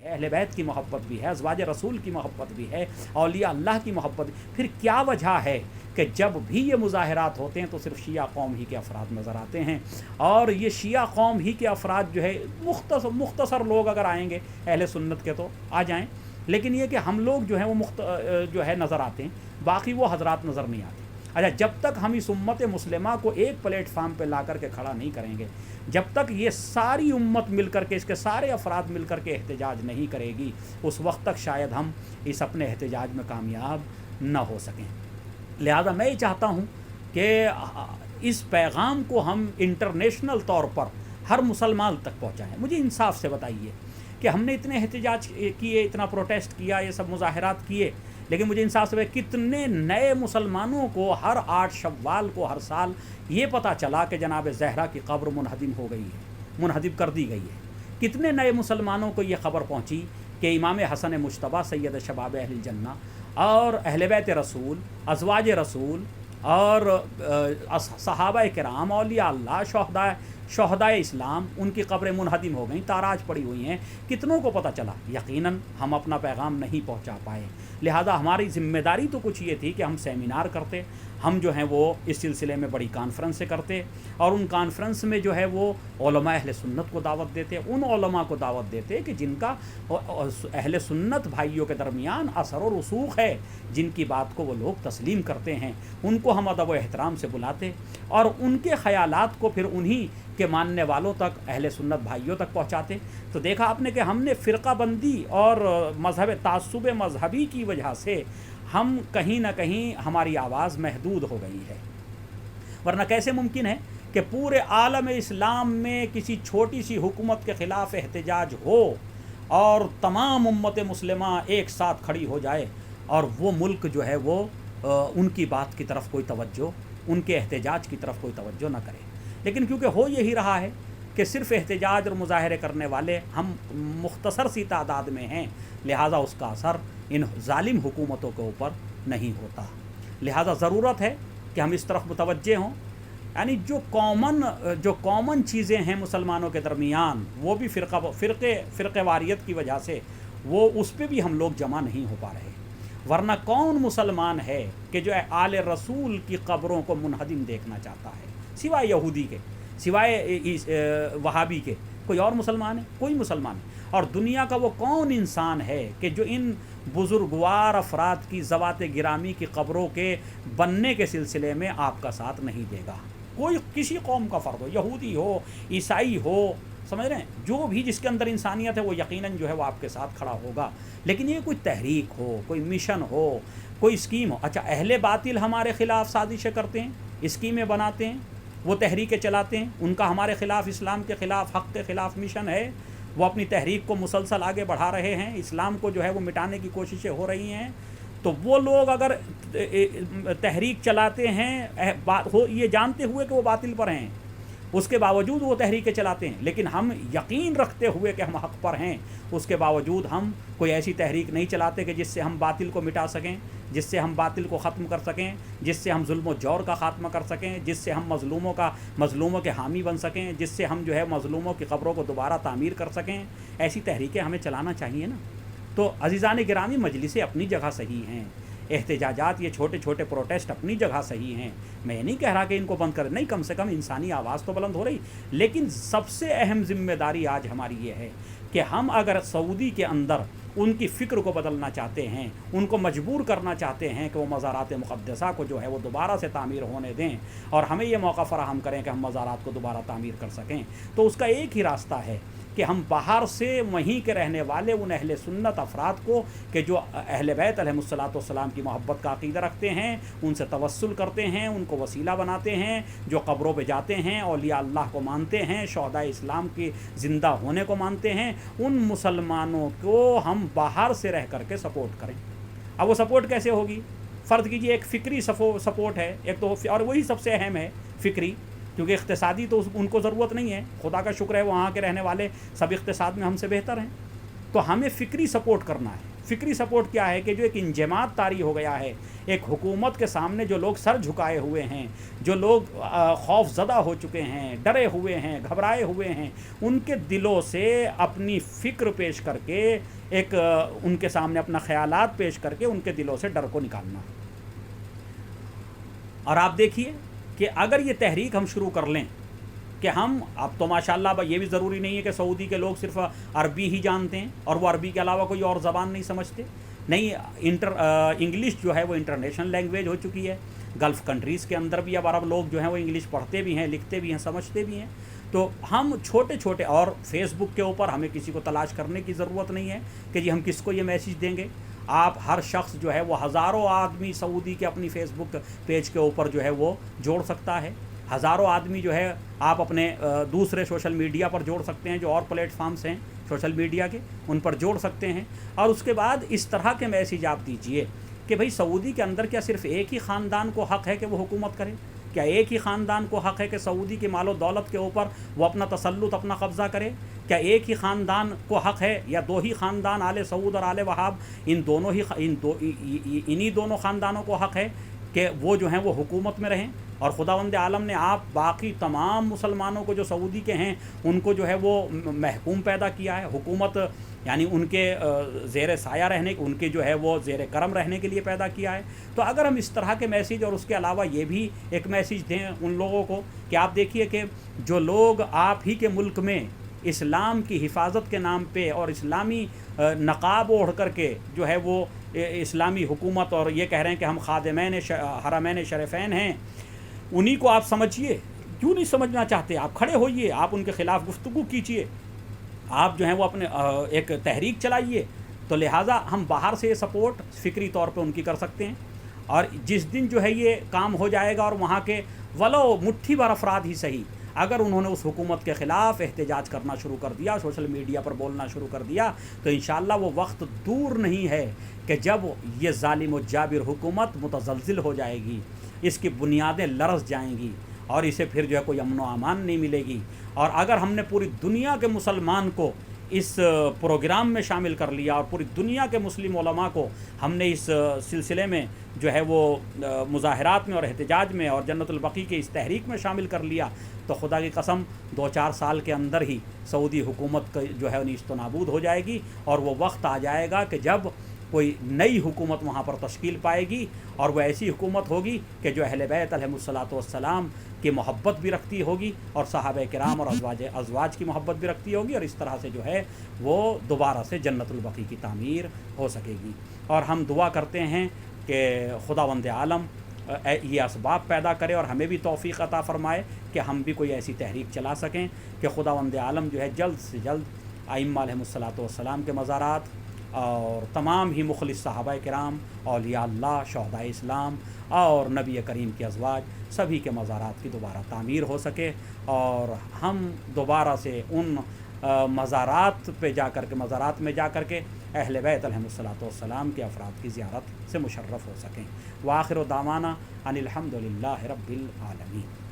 ہے، اہل بیت کی محبت بھی ہے، ازواج رسول کی محبت بھی ہے، اولیاء اللہ کی محبت بھی. پھر کیا وجہ ہے کہ جب بھی یہ مظاہرات ہوتے ہیں تو صرف شیعہ قوم ہی کے افراد نظر آتے ہیں؟ اور یہ شیعہ قوم ہی کے افراد جو ہے مختصر لوگ اگر آئیں گے اہل سنت کے تو آ جائیں، لیکن یہ کہ ہم لوگ جو ہیں وہ جو ہے نظر آتے ہیں، باقی وہ حضرات نظر نہیں آتے. اچھا، جب تک ہم اس امت مسلمہ کو ایک پلیٹ فارم پہ لا کر کے کھڑا نہیں کریں گے، جب تک یہ ساری امت مل کر کے، اس کے سارے افراد مل کر کے احتجاج نہیں کرے گی، اس وقت تک شاید ہم اس اپنے احتجاج میں کامیاب نہ ہو سکیں. لہذا میں یہ چاہتا ہوں کہ اس پیغام کو ہم انٹرنیشنل طور پر ہر مسلمان تک پہنچائیں. مجھے انصاف سے بتائیے کہ ہم نے اتنے احتجاج کیے، اتنا پروٹیسٹ کیا، یہ سب مظاہرات کیے، لیکن مجھے انصاف سے کتنے نئے مسلمانوں کو ہر 8 شوال کو ہر سال یہ پتہ چلا کہ جناب زہرا کی قبر منہدم ہو گئی ہے، منہدم کر دی گئی ہے؟ کتنے نئے مسلمانوں کو یہ خبر پہنچی کہ امام حسن مجتبیٰ سید شباب اہل الجنہ اور اہل بیت رسول، ازواج رسول اور صحابہ کرام، اولیاء اللہ، شہداء اسلام، ان کی قبریں منہدم ہو گئیں، تاراج پڑی ہوئی ہیں؟ کتنوں کو پتہ چلا؟ یقیناً ہم اپنا پیغام نہیں پہنچا پائے. لہذا ہماری ذمہ داری تو کچھ یہ تھی کہ ہم سیمینار کرتے، ہم جو ہیں وہ اس سلسلے میں بڑی کانفرنسیں کرتے، اور ان کانفرنس میں جو ہے وہ علماء اہل سنت کو دعوت دیتے، ان علماء کو دعوت دیتے کہ جن کا اہل سنت بھائیوں کے درمیان اثر و رسوخ ہے، جن کی بات کو وہ لوگ تسلیم کرتے ہیں، ان کو ہم ادب و احترام سے بلاتے اور ان کے خیالات کو پھر انہی کے ماننے والوں تک، اہل سنت بھائیوں تک پہنچاتے. تو دیکھا آپ نے کہ ہم نے فرقہ بندی اور تعصب مذہبی کی وجہ سے ہم کہیں نہ کہیں ہماری آواز محدود ہو گئی ہے. ورنہ کیسے ممکن ہے کہ پورے عالم اسلام میں کسی چھوٹی سی حکومت کے خلاف احتجاج ہو اور تمام امت مسلمہ ایک ساتھ کھڑی ہو جائے اور وہ ملک جو ہے وہ ان کی بات کی طرف کوئی توجہ، ان کے احتجاج کی طرف کوئی توجہ نہ کرے. لیکن کیونکہ ہو یہی رہا ہے کہ صرف احتجاج اور مظاہرے کرنے والے ہم مختصر سی تعداد میں ہیں، لہٰذا اس کا اثر ان ظالم حکومتوں کے اوپر نہیں ہوتا. لہٰذا ضرورت ہے کہ ہم اس طرف متوجہ ہوں. یعنی جو کامن چیزیں ہیں مسلمانوں کے درمیان، وہ بھی فرقے واریت کی وجہ سے وہ اس پہ بھی ہم لوگ جمع نہیں ہو پا رہے. ورنہ کون مسلمان ہے کہ جو آل رسول کی قبروں کو منہدم دیکھنا چاہتا ہے؟ سوائے یہودی کے، سوائے وہابی کے، کوئی اور مسلمان ہے؟ کوئی مسلمان ہے. اور دنیا کا وہ کون انسان ہے کہ جو ان بزرگوار افراد کی ذوات گرامی کی قبروں کے بننے کے سلسلے میں آپ کا ساتھ نہیں دے گا؟ کوئی کسی قوم کا فرد ہو، یہودی ہو، عیسائی ہو، سمجھ رہے ہیں، جو بھی جس کے اندر انسانیت ہے وہ یقیناً جو ہے وہ آپ کے ساتھ کھڑا ہوگا. لیکن یہ کوئی تحریک ہو، کوئی مشن ہو، کوئی اسکیم ہو. اچھا، اہل باطل ہمارے خلاف سازشیں کرتے ہیں، اسکیمیں بناتے ہیں، وہ تحریکیں چلاتے ہیں، ان کا ہمارے خلاف، اسلام کے خلاف، حق کے خلاف مشن ہے، وہ اپنی تحریک کو مسلسل آگے بڑھا رہے ہیں، اسلام کو جو ہے وہ مٹانے کی کوششیں ہو رہی ہیں. تو وہ لوگ اگر تحریک چلاتے ہیں یہ جانتے ہوئے کہ وہ باطل پر ہیں، اس کے باوجود وہ تحریکیں چلاتے ہیں، لیکن ہم یقین رکھتے ہوئے کہ ہم حق پر ہیں، اس کے باوجود ہم کوئی ایسی تحریک نہیں چلاتے کہ جس سے ہم باطل کو مٹا سکیں، جس سے ہم باطل کو ختم کر سکیں، جس سے ہم ظلم و جور کا خاتمہ کر سکیں، جس سے ہم مظلوموں کے حامی بن سکیں، جس سے ہم جو ہے مظلوموں کی قبروں کو دوبارہ تعمیر کر سکیں. ایسی تحریکیں ہمیں چلانا چاہیے نا. تو عزیزان گرامی، مجلسیں اپنی جگہ صحیح ہیں، احتجاجات، یہ چھوٹے چھوٹے پروٹیسٹ اپنی جگہ صحیح ہیں. میں نہیں کہہ رہا کہ ان کو بند کریں، نہیں، کم سے کم انسانی آواز تو بلند ہو رہی. لیکن سب سے اہم ذمہ داری آج ہماری یہ ہے کہ ہم اگر سعودی کے اندر ان کی فکر کو بدلنا چاہتے ہیں، ان کو مجبور کرنا چاہتے ہیں کہ وہ مزارات مقدسہ کو جو ہے وہ دوبارہ سے تعمیر ہونے دیں اور ہمیں یہ موقع فراہم کریں کہ ہم مزارات کو دوبارہ تعمیر کر سکیں، تو اس کا ایک ہی راستہ ہے کہ ہم باہر سے وہیں کے رہنے والے ان اہل سنت افراد کو کہ جو اہل بیت علیہم الصلوۃ والسلام کی محبت کا عقیدہ رکھتے ہیں، ان سے توسل کرتے ہیں، ان کو وسیلہ بناتے ہیں، جو قبروں پہ جاتے ہیں، اولیاء اللہ کو مانتے ہیں، شہداء اسلام کی زندہ ہونے کو مانتے ہیں، ان مسلمانوں کو ہم باہر سے رہ کر کے سپورٹ کریں. اب وہ سپورٹ کیسے ہوگی؟ فرض کیجیے ایک فکری سپورٹ ہے ایک تو، اور وہی سب سے اہم ہے فکری، کیونکہ اقتصادی تو ان کو ضرورت نہیں ہے، خدا کا شکر ہے وہاں کے رہنے والے سب اقتصاد میں ہم سے بہتر ہیں. تو ہمیں فکری سپورٹ کرنا ہے. فکری سپورٹ کیا ہے کہ جو ایک انجماد طاری ہو گیا ہے، ایک حکومت کے سامنے جو لوگ سر جھکائے ہوئے ہیں، جو لوگ خوف زدہ ہو چکے ہیں، ڈرے ہوئے ہیں، گھبرائے ہوئے ہیں، ان کے دلوں سے اپنی فکر پیش کر کے ایک ان کے سامنے اپنا خیالات پیش کر کے ان کے دلوں سے ڈر کو نکالنا۔ اور آپ دیکھیے کہ اگر یہ تحریک ہم شروع کر لیں کہ ہم اب تو ماشاءاللہ یہ بھی ضروری نہیں ہے کہ سعودی کے لوگ صرف عربی ہی جانتے ہیں اور وہ عربی کے علاوہ کوئی اور زبان نہیں سمجھتے، نہیں، انگلش جو ہے وہ انٹرنیشنل لینگویج ہو چکی ہے۔ گلف کنٹریز کے اندر بھی اب عرب لوگ جو ہیں وہ انگلش پڑھتے بھی ہیں، لکھتے بھی ہیں، سمجھتے بھی ہیں۔ تو ہم چھوٹے چھوٹے، اور فیس بک کے اوپر ہمیں کسی کو تلاش کرنے کی ضرورت نہیں ہے کہ جی ہم کس کو یہ میسیج دیں گے۔ آپ ہر شخص جو ہے وہ ہزاروں آدمی سعودی کے اپنی فیس بک پیج کے اوپر جو ہے وہ جوڑ سکتا ہے، ہزاروں آدمی جو ہے آپ اپنے دوسرے سوشل میڈیا پر جوڑ سکتے ہیں، جو اور پلیٹ فارمز ہیں سوشل میڈیا کے ان پر جوڑ سکتے ہیں۔ اور اس کے بعد اس طرح کے میسیج آپ دیجئے کہ بھئی سعودی کے اندر کیا صرف ایک ہی خاندان کو حق ہے کہ وہ حکومت کرے؟ کیا ایک ہی خاندان کو حق ہے کہ سعودی کے مال و دولت کے اوپر وہ اپنا تسلط، اپنا قبضہ کرے؟ کیا ایک ہی خاندان کو حق ہے یا دو ہی خاندان، آل سعود اور آل وہاب، انہی دونوں خاندانوں کو حق ہے کہ وہ جو ہیں وہ حکومت میں رہیں؟ اور خداوند عالم نے آپ باقی تمام مسلمانوں کو جو سعودی کے ہیں ان کو جو ہے وہ محکوم پیدا کیا ہے، حکومت یعنی ان کے زیر سایہ رہنے، ان کے جو ہے وہ زیر کرم رہنے کے لیے پیدا کیا ہے۔ تو اگر ہم اس طرح کے میسیج اور اس کے علاوہ یہ بھی ایک میسیج دیں ان لوگوں کو کہ آپ دیکھیے کہ جو لوگ آپ ہی کے ملک میں اسلام کی حفاظت کے نام پہ اور اسلامی نقاب اوڑھ کر کے جو ہے وہ اسلامی حکومت اور یہ کہہ رہے ہیں کہ ہم خادمین حرمین شریفین ہیں، انہی کو آپ سمجھیے۔ کیوں نہیں سمجھنا چاہتے؟ آپ کھڑے ہوئیے، آپ ان کے خلاف گفتگو کیجیے، آپ جو ہیں وہ اپنے ایک تحریک چلائیے۔ تو لہٰذا ہم باہر سے یہ سپورٹ فکری طور پہ ان کی کر سکتے ہیں، اور جس دن جو ہے یہ کام ہو جائے گا اور وہاں کے ولو مٹھی بھر افراد ہی صحیح اگر انہوں نے اس حکومت کے خلاف احتجاج کرنا شروع کر دیا، سوشل میڈیا پر بولنا شروع کر دیا، تو انشاءاللہ وہ وقت دور نہیں ہے کہ جب یہ ظالم و جابر حکومت متزلزل ہو جائے گی، اس کی بنیادیں لرز جائیں گی اور اسے پھر جو ہے کوئی امن و امان نہیں ملے گی۔ اور اگر ہم نے پوری دنیا کے مسلمان کو اس پروگرام میں شامل کر لیا اور پوری دنیا کے مسلم علماء کو ہم نے اس سلسلے میں جو ہے وہ مظاہرات میں اور احتجاج میں اور جنت البقیع کے اس تحریک میں شامل کر لیا، تو خدا کی قسم 2-4 سال کے اندر ہی سعودی حکومت جو ہے نیست و نابود ہو جائے گی، اور وہ وقت آ جائے گا کہ جب کوئی نئی حکومت وہاں پر تشکیل پائے گی، اور وہ ایسی حکومت ہوگی کہ جو اہل بیت علیہم الصلاۃ والسلام کی محبت بھی رکھتی ہوگی اور صحابہ کرام اور ازواج کی محبت بھی رکھتی ہوگی، اور اس طرح سے جو ہے وہ دوبارہ سے جنت البقیع کی تعمیر ہو سکے گی۔ اور ہم دعا کرتے ہیں کہ خداوند عالم یہ اسباب پیدا کرے اور ہمیں بھی توفیق عطا فرمائے کہ ہم بھی کوئی ایسی تحریک چلا سکیں کہ خداوند عالم جو ہے جلد سے جلد ائمہ علیہم الصلاۃ والسلام کے مزارات اور تمام ہی مخلص صحابہ کرام، اولیاء اللہ، شہداء اسلام اور نبی کریم کے ازواج سبھی کے مزارات کی دوبارہ تعمیر ہو سکے، اور ہم دوبارہ سے ان مزارات میں جا کر کے اہل بیت علیہم الصلاۃ والسلام کے افراد کی زیارت سے مشرف ہو سکیں۔ وآخر دعوانا ان الحمد للہ رب العالمین۔